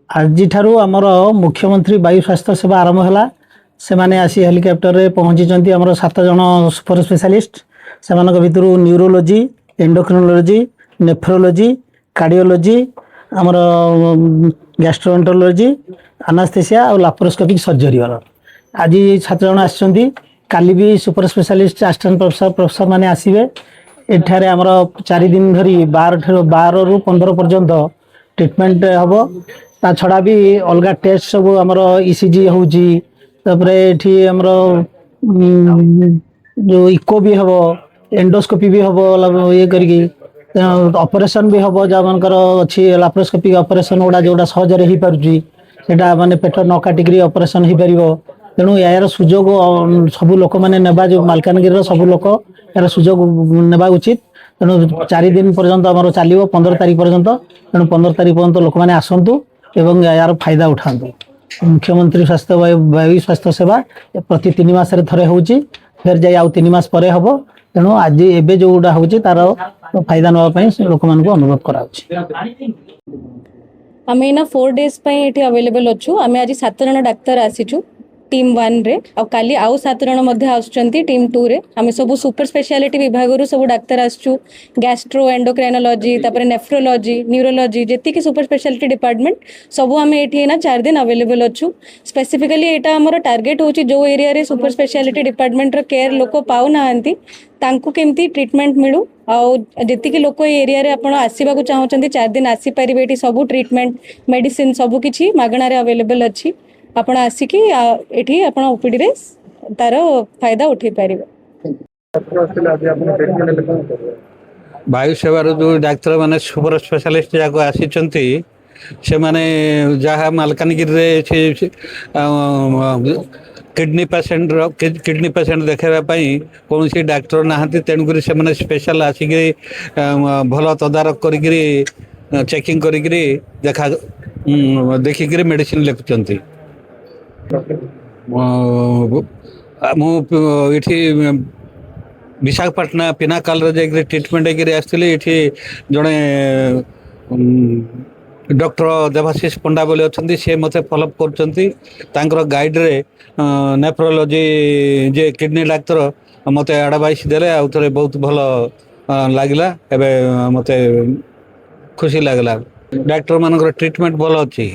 ଆଜିଠାରୁ ଆମର ମୁଖ୍ୟମନ୍ତ୍ରୀ ବାୟୁ ସ୍ୱାସ୍ଥ୍ୟ ସେବା ଆରମ୍ଭ ହେଲା। ସେମାନେ ଆସି ହେଲିକପ୍ଟରରେ ପହଞ୍ଚିଛନ୍ତି। ଆମର 7 ଜଣ ସୁପର ସ୍ପେଶାଲିଷ୍ଟ, ସେମାନଙ୍କ ଭିତରୁ ନ୍ୟୁରୋଲୋଜି, ଏଣ୍ଡୋକ୍ରିନୋଲୋଜି, ନେଫ୍ରୋଲୋଜି, କାର୍ଡ଼ିଓଲୋଜି, ଆମର ଗ୍ୟାଷ୍ଟ୍ରୋଏଣ୍ଟରୋଲୋଜି, ଆନାସ୍ଥେସିଆ ଆଉ ଲାପ୍ରୋସ୍କୋପିକ୍ ସର୍ଜରୀ ବାଲା ଆଜି 7 ଜଣ ଆସିଛନ୍ତି। କାଲି ବି ସୁପର ସ୍ପେଶାଲିଷ୍ଟ ଆସିଷ୍ଟାଣ୍ଟ ପ୍ରଫେସର ମାନେ ଆସିବେ। ଏଠାରେ ଆମର 4 ଦିନ ଧରି 12 ରୁ 15 ପର୍ଯ୍ୟନ୍ତ ट्रिटमेंट हम। ता छड़ा भी अलग टेस्ट सब आमर ईसीजी होउची, तापरे एठी हमर जो इको भी हम, एंडोस्कोपी भी हम ये करके ऑपरेशन भी हम जा मनकर अछि लैप्रोस्कोपिक ऑपरेशन गुडा जोडा सहजरे ही पारुची सेटा माने पेट न काटिकरी ऑपरेशन ही परिबो। तेणु यार सुजोग सब लोक माने नेबा जो मालकानगिरी सब लोक यार सुजोग नेबा उचित। तेणु 4 दिन पर्यंत आमर चलियो 15 तारीख पर्यंत। तेणु 15 तारीख पर्यंत लोक मैंने आसतु एवं यार फायदा उठातु। मुख्यमंत्री स्वास्थ्य वायु स्वास्थ्य सेवा प्रति 3 मास थे होची, फिर जाई आउ 3 मास पर हम। तेणु आज एबे जोटा होची तार फायदा नापी लोक मान अनुरोध करा। आम इना 4 डेज ये अवेलेबल अच्छु। आम आज 7 जन डाक्तर आसीचु टीम 1 रे, आ काली आउ 7 जन मध्य आसुचंती टीम 2 रे। आम सब सुपर स्पेशलिटी विभाग रु सब डाक्तर आसचु। गैस्ट्रो एंडोक्राइनोलॉजी, तापर नेफ्रोलॉजी, न्यूरोलॉजी, जेति की सुपर स्पेशलिटी डिपार्टमेंट सब आम एठी ना 4 दिन अवेलेबल अच्छु। स्पेसिफिकली एटा हमर टार्गेट होची जो एरिया रे सुपर स्पेशलिटी डिपार्टमेंट रो केयर लोक पाउ नाहंती तांकु केमती ट्रीटमेंट मिलू। आउ जेति की लोक एरिया रे आपण आसीबा को चाहउचंती 4 दिन आसी परिबे। एठी सब ट्रीटमेंट मेडिसिन सब किछि मागणा रे अवेलेबल अछि। आपण आसिकी एठी आपण ओपीडी रे तार फायदा उठै परिबे। वायु सेवार जो डाक्तर माने सुपर स्पेशलिस्ट जाको आसीचंती से माने जहाँ मालकानगिरी किडनी पेसेंट देखापी कौन सी डाक्तर नहांती। तेणुक से मैंने स्पेशल आसिक भल तदारख कर चेकिंग करी देखा देखिक मेडिसिन लिखुंट। मुझे विशाखापाटना पिनाकाल जाकर ट्रिटमेंट आसती। जड़े डॉक्टर देवाशीष पंडा बोली अच्छा सी मत फॉलोअप कर गाइड रे नेफ्रोलॉजी जे किडनी डाक्तर मत एडवाइस देले आउ थे बहुत भल लगला। एबे मत खुशी लगला। डाक्टर मान ट्रिटमेंट भल अच्छी।